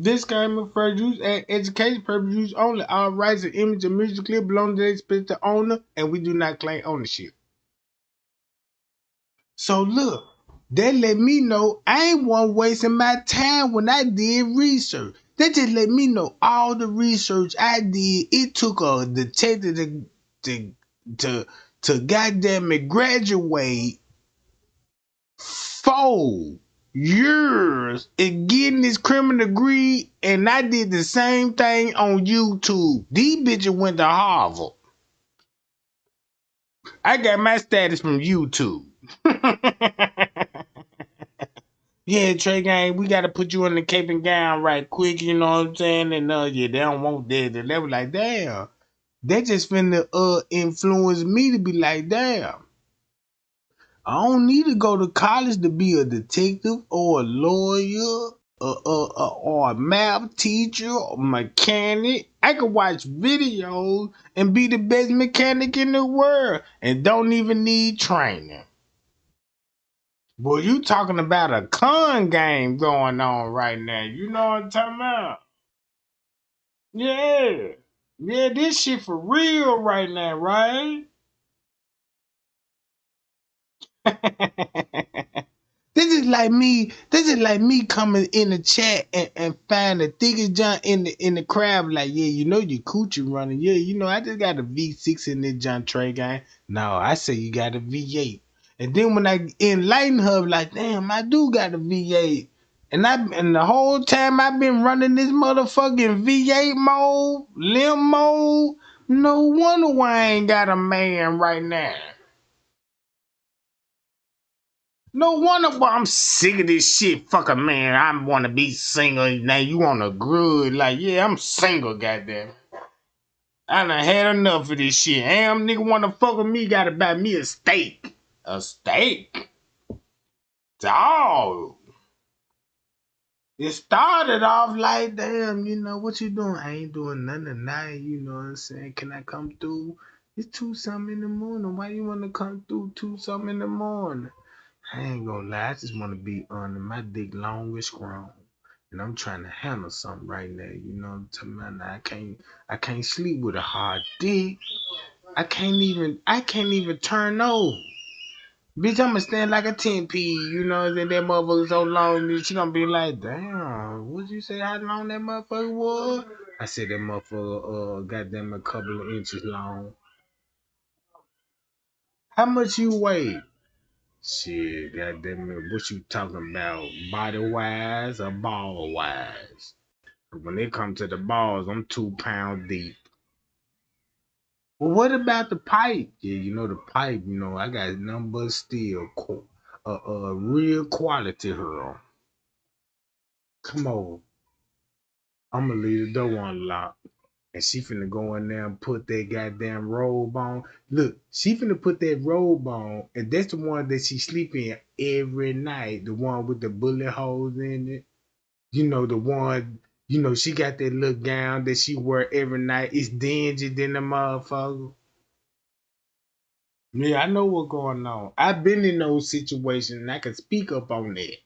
S1: Disclaimer for use and education purpose use only. All rights and image and music clip belong to the expected owner, and we do not claim ownership. So look, that let me know I ain't one wasting my time when I did research. That just let me know all the research I did. It took a detective to to to goddamn it graduate 4 years in getting this criminal degree, and I did the same thing on YouTube. These bitches went to Harvard. I got my status from YouTube. Yeah, Trey Gang, we gotta put you in the cape and gown right quick, you know what I'm saying? And yeah, they don't want that. They were like, damn. They just finna influence me to be like, damn. I don't need to go to college to be a detective or a lawyer or a math teacher or mechanic. I could watch videos and be the best mechanic in the world and don't even need training. Boy, you talking about a con game going on right now. You know what I'm talking about? Yeah. Yeah, this shit for real right now, right? This is like me coming in the chat and find the thickest junk in the crowd, like, yeah, you know your coochie running. Yeah, you know, I just got a V6 in this junk Trey guy. No, I say you got a V8. And then when I enlighten her, like, damn, I do got a V8. And the whole time I've been running this motherfucking V8 mode, limb mode. No wonder why I ain't got a man right now. No wonder why I'm sick of this shit. Fucking man, I want to be single. Now you want a grudge. Like, yeah, I'm single, goddamn. I done had enough of this shit. Damn, nigga want to fuck with me, gotta buy me a steak. A steak? Dog. It started off like, damn, you know, what you doing? I ain't doing nothing tonight, you know what I'm saying? Can I come through? It's 2 something in the morning. Why you want to come through 2 something in the morning? I ain't gonna lie, I just want to be on my dick long and strong. And I'm trying to handle something right now, you know what I'm talking about? I can't sleep with a hard dick. I can't even turn over. Bitch, I'ma stand like a 10p, you know, that motherfucker so long that she gonna be like, damn, what'd you say how long that motherfucker was? I said that motherfucker goddamn a couple of inches long. How much you weigh? Shit, goddamn it, what you talking about? Body wise or ball wise? When it comes to the balls, I'm 2 pounds deep. Well, what about the pipe? Yeah, you know the pipe. You know I got nothing but steel, real quality here. Come on, I'm gonna leave the door unlocked, and she finna go in there and put that goddamn robe on. Look, she finna put that robe on, and that's the one that she sleep in every night. The one with the bullet holes in it. You know the one. You know she got that little gown that she wear every night. It's dingy than the motherfucker. Yeah, I know what's going on. I've been in those situations and I can speak up on that.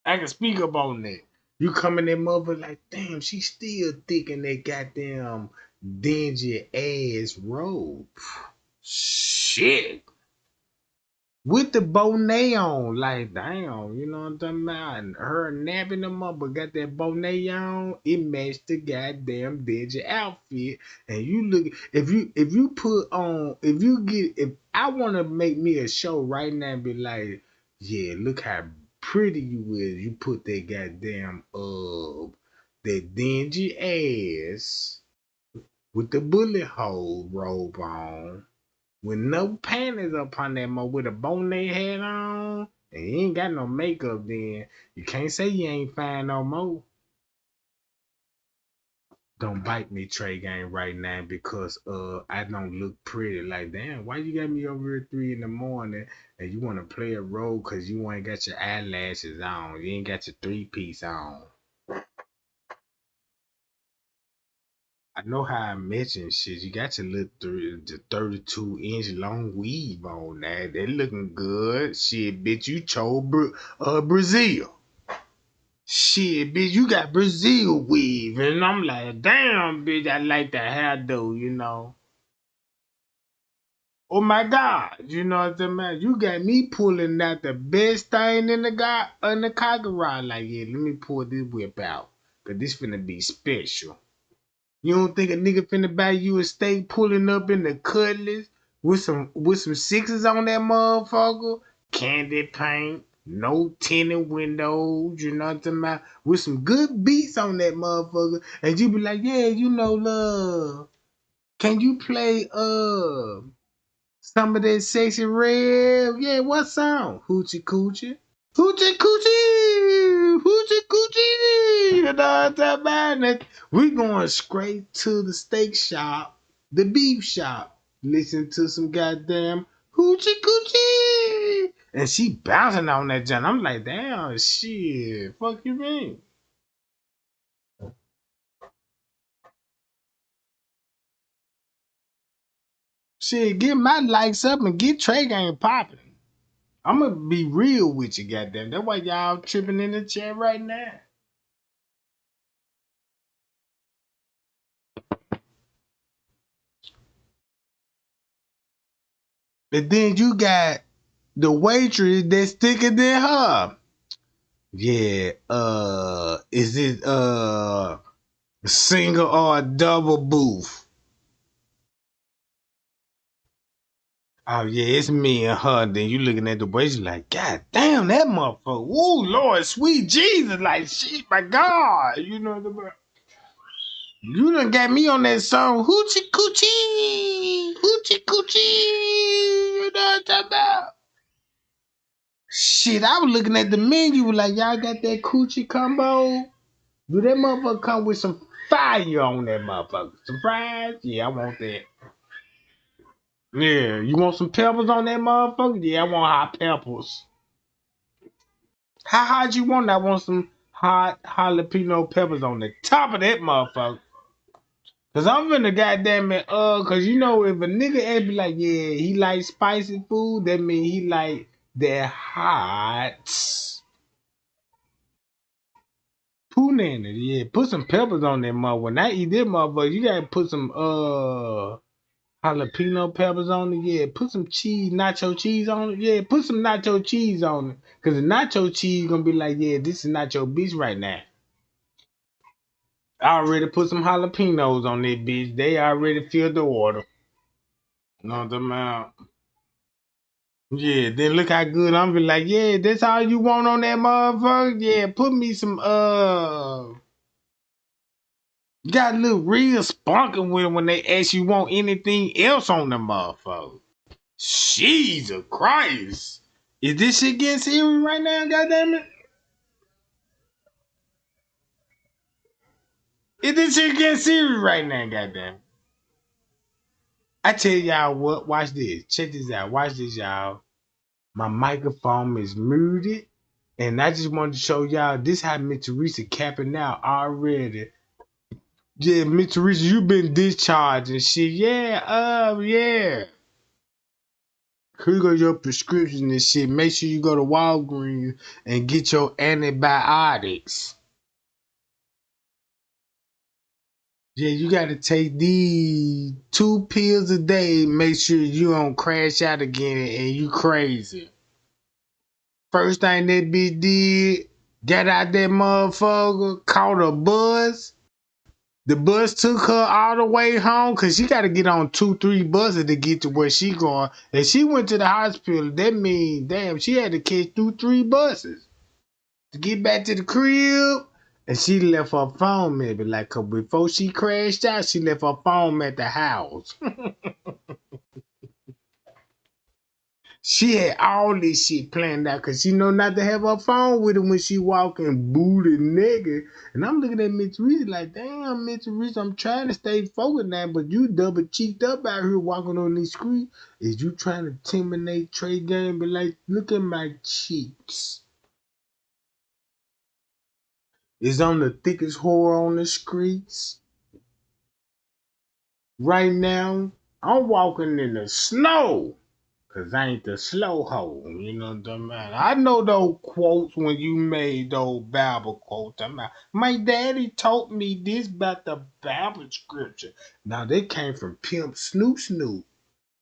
S1: I can speak up on that. You come in that mother like, damn, she still thick in that goddamn dingy ass robe. Shit. With the bonnet on, like damn, you know what I'm talking about? And her napping them up, but got that bonnet on, it matched the goddamn dingy outfit. And you look, if you put on, if I want to make me a show right now and be like, yeah, look how pretty you is. You put that goddamn that dingy ass with the bullet hole robe on with no panties up on that mo with a bonnet hat on, and you ain't got no makeup, then you can't say you ain't fine no more. Don't bite me, Trey Gang, right now because I don't look pretty. Like, damn, why you got me over here at 3 in the morning and you want to play a role because you ain't got your eyelashes on, you ain't got your 3-piece on. I know how I mentioned shit. You got your little the 32-inch long weave on that. They looking good. Shit, bitch, you chose Brazil. Shit, bitch, you got Brazil weave. And I'm like, damn, bitch, I like that hair though, you know. Oh my God, you know what I'm saying? You got me pulling out the best thing in the cocker rod. Like, yeah, let me pull this whip out. Cause this finna be special. You don't think a nigga finna buy you a steak pulling up in the cutlass with some sixes on that motherfucker? Candy paint, no tinted windows, you know what I'm talking about? With some good beats on that motherfucker. And you be like, yeah, you know, love. Can you play some of that sexy red? Yeah, what song? Hoochie Coochie. Hoochie coochie, hoochie coochie. You know what I'm talking about? We going straight to the steak shop, the beef shop. Listen to some goddamn hoochie coochie. And she bouncing on that joint. I'm like, damn, shit. Fuck you mean? Shit, get my likes up and get Trey Gang popping. I'm gonna be real with you, goddamn. That's why y'all tripping in the chat right now. And then you got the waitress that's thicker than her. Yeah, is it single or a double booth? Oh yeah, it's me and her. Then you looking at the waitress like, God damn, that motherfucker. Ooh, Lord, sweet Jesus, like shit, my God. You know the you done got me on that song, Hoochie Coochie, Hoochie Coochie. You know what I'm talking about? Shit, I was looking at the menu like, y'all got that coochie combo? Do that motherfucker come with some fire on that motherfucker? Some fries? Yeah, I want that. Yeah, you want some peppers on that motherfucker? Yeah, I want hot peppers. How hot you want? I want some hot jalapeno peppers on the top of that motherfucker. Cause I'm finna goddamn it, cause you know if a nigga ask me like, yeah, he like spicy food, that mean he like that hot punani. Yeah, put some peppers on that motherfucker. When I eat that motherfucker, you gotta put some jalapeno peppers on it. Yeah, put some cheese, nacho cheese on it. Yeah, put some nacho cheese on it. Cause the nacho cheese gonna be like, yeah, this is nacho bitch right now. I already put some jalapenos on that bitch. They already filled the order. No, them out. Yeah, then look how good I'm be like, yeah, that's all you want on that motherfucker? Yeah, put me some got a little real spunking with it when they ask you want anything else on the motherfucker. Jesus Christ. Is this shit getting serious right now, goddammit? Is this shit getting serious right now, goddamn? I tell y'all what, watch this. Check this out. Watch this, y'all. My microphone is muted. And I just wanted to show y'all this how Miss Teresa capping out already. Yeah, Miss Teresa, you been discharged and shit. Yeah, yeah. Here go your prescription and shit. Make sure you go to Walgreens and get your antibiotics. Yeah, you gotta take these 2 pills a day. Make sure you don't crash out again and you crazy. First thing that bitch did, got out that motherfucker, caught a bus. The bus took her all the way home because she got to get on 2, 3 buses to get to where she going. And she went to the hospital. That means, damn, she had to catch 2, 3 buses to get back to the crib. And she left her phone maybe like, 'cause before she crashed out, she left her phone at the house. She had all this shit planned out because she know not to have her phone with her when she walking booty naked. And I'm looking at Miss Reese like, damn, Miss Reese, I'm trying to stay focused now, but you double cheeked up out here walking on these streets. Is you trying to intimidate Trey Game? But like, look at my cheeks. Is on the thickest whore on the streets. Right now, I'm walking in the snow. Cause I ain't the slow hoe, you know what I'm saying? I know those quotes when you made those Bible quotes. My daddy taught me this about the Bible scripture. Now they came from Pimp Snoop Snoop.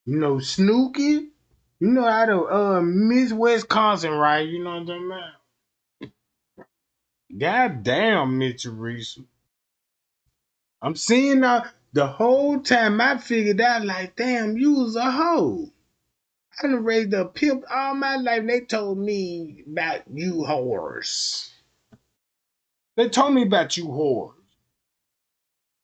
S1: You know Snooky? You know how to Miss Wisconsin, right? You know what I'm saying? God damn, Miss Teresa. I'm seeing the whole time I figured out like, damn, you was a hoe. I done raised a pimp all my life. They told me about you whores. They told me about you whores.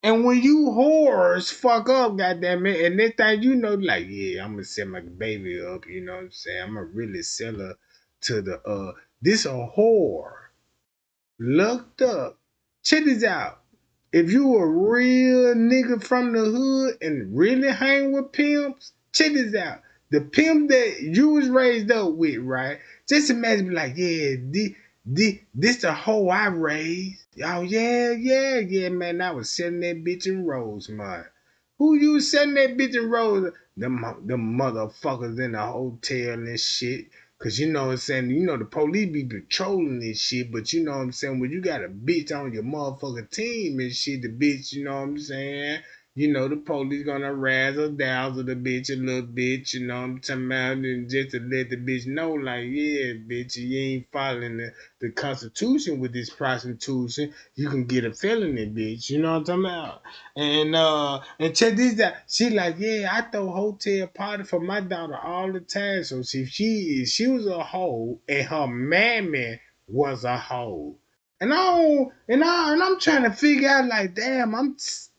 S1: And when you whores fuck up, goddamn it, and they think you know, like, yeah, I'm gonna set my baby up, you know what I'm saying? I'm gonna really sell her to the this a whore. Looked up. Check this out. If you a real nigga from the hood and really hang with pimps, check this out. The pimp that you was raised up with, right? Just imagine like, yeah, this the hoe I raised. Oh yeah, yeah, yeah, man. I was selling that bitch in Rosemont. Who you was selling that bitch in Rose? Them motherfuckers in the hotel and shit. Cause you know what I'm saying, you know the police be patrolling this shit, but you know what I'm saying, when you got a bitch on your motherfucking team and shit, the bitch, you know what I'm saying, you know the police gonna razzle dazzle the bitch a little bit, you know what I'm talking about, and just to let the bitch know, like, yeah, bitch, you ain't following the Constitution with this prostitution, you can get a felony, bitch, you know what I'm talking about. And check this out. She like, yeah, I throw hotel party for my daughter all the time. So she was a hoe and her mammy was a hoe. And I'm trying to figure out like, damn,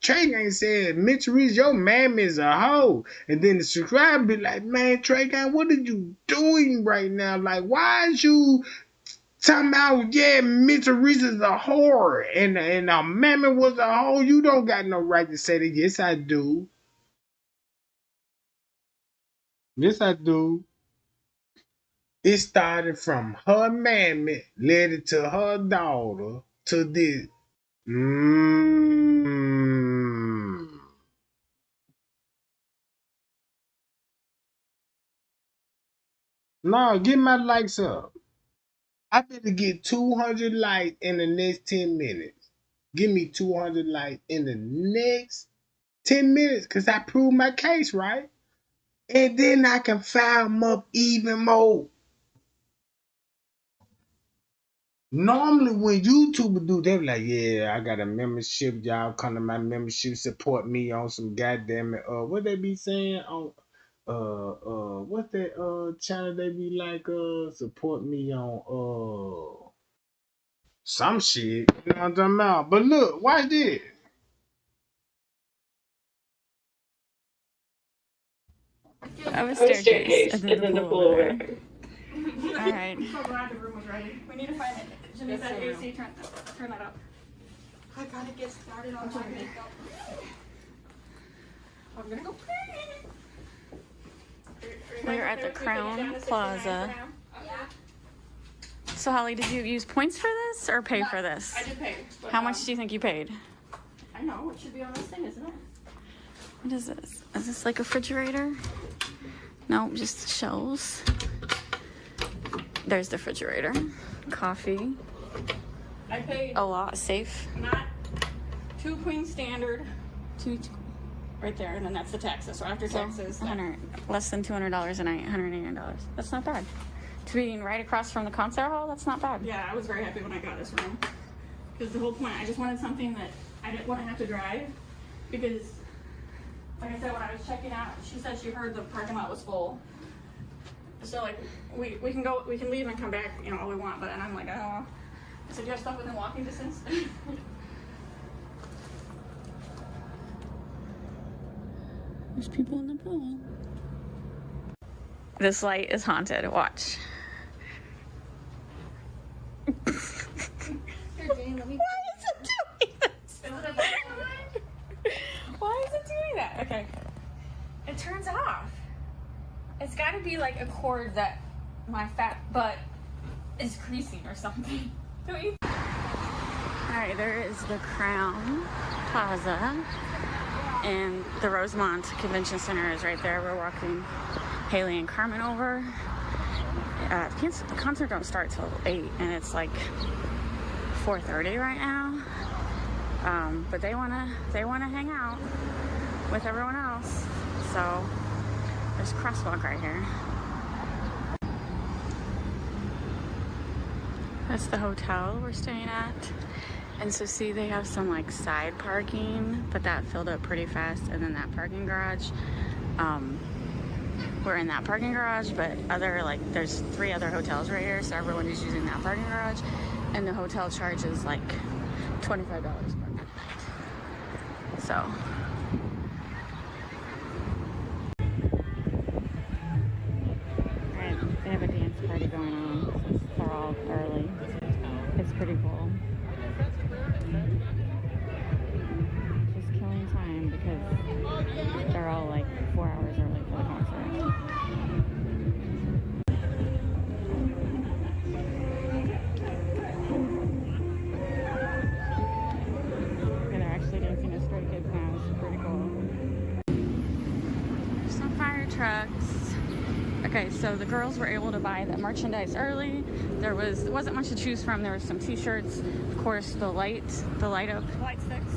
S1: Trey Gang said, Mitch Reese, your mammy is a hoe. And then the subscriber be like, man, Trey Gang, what are you doing right now? Like, why is you talking about, yeah, Mitch Reese is a whore and our mammy was a hoe? You don't got no right to say that. Yes, I do. Yes, I do. It started from her mammy, led it to her daughter, to this. Mmm. No, get my likes up. I better get 200 likes in the next 10 minutes. Give me 200 likes in the next 10 minutes because I proved my case, right? And then I can fire them up even more. Normally, when YouTubers do, they be like, yeah, I got a membership. Y'all come to my membership, support me on some goddamn it. What they be saying on what's that channel they be like support me on some shit. You know what I'm talking about? But look, watch this.
S3: Up a staircase, and then the pool over there. All right.
S4: So glad the room was ready. We need to find it. Jimmy said AC, turn that up. I gotta get started on my makeup. I'm gonna go pee.
S3: We're at the Crown Plaza. So Holly, did you use points for this or pay for this?
S4: I did pay. But,
S3: How much do you think you paid?
S4: I know, it should be on this thing, isn't it?
S3: What is this? Is this like a refrigerator? No, just shelves. There's the refrigerator. Coffee.
S4: I paid
S3: A lot. Safe.
S4: not 2 queen standard.
S3: Two,
S4: Right there, and then that's the taxes. So after
S3: so
S4: taxes,
S3: 100, less than $200 a night, $189. That's not bad. To be right across from the concert hall, that's not bad.
S4: yeah, I was very happy when I got this room. Because the whole point, I just wanted something that I didn't want to have to drive. Because, like I said, when I was checking out, she said she heard the parking lot was full. So like, we can go, we can leave and come back, you know, all we want. But and I'm like, oh. So do you have stuff within walking distance?
S3: There's people in the pool. This light is haunted. Watch. Why is it doing this? Why is it doing that? Okay.
S4: It turns off. It's got to be like a cord that my fat butt is creasing or something. Don't you?
S3: Alright, there is the Crown Plaza. And the Rosemont Convention Center is right there. We're walking Haley and Carmen over. The concert don't start till 8, and it's like 4:30 right now. But they wanna hang out with everyone else. So there's a crosswalk right here. That's the hotel we're staying at. And so see, they have some like side parking, but that filled up pretty fast. And then that parking garage, we're in that parking garage, but there's 3 other hotels right here. So everyone is using that parking garage. And the hotel charges like $25 per night. So. Alright, they have a dance party going on. So they're all early. It's pretty cool. Just killing time because they're all like 4 hours early for the concert. Okay, they're actually dancing to Stray Kids now. It's pretty cool. There's some fire trucks. Okay, so the girls were able to buy the merchandise early. There wasn't much to choose from. There was some t-shirts, of course, the light up
S4: Light sticks.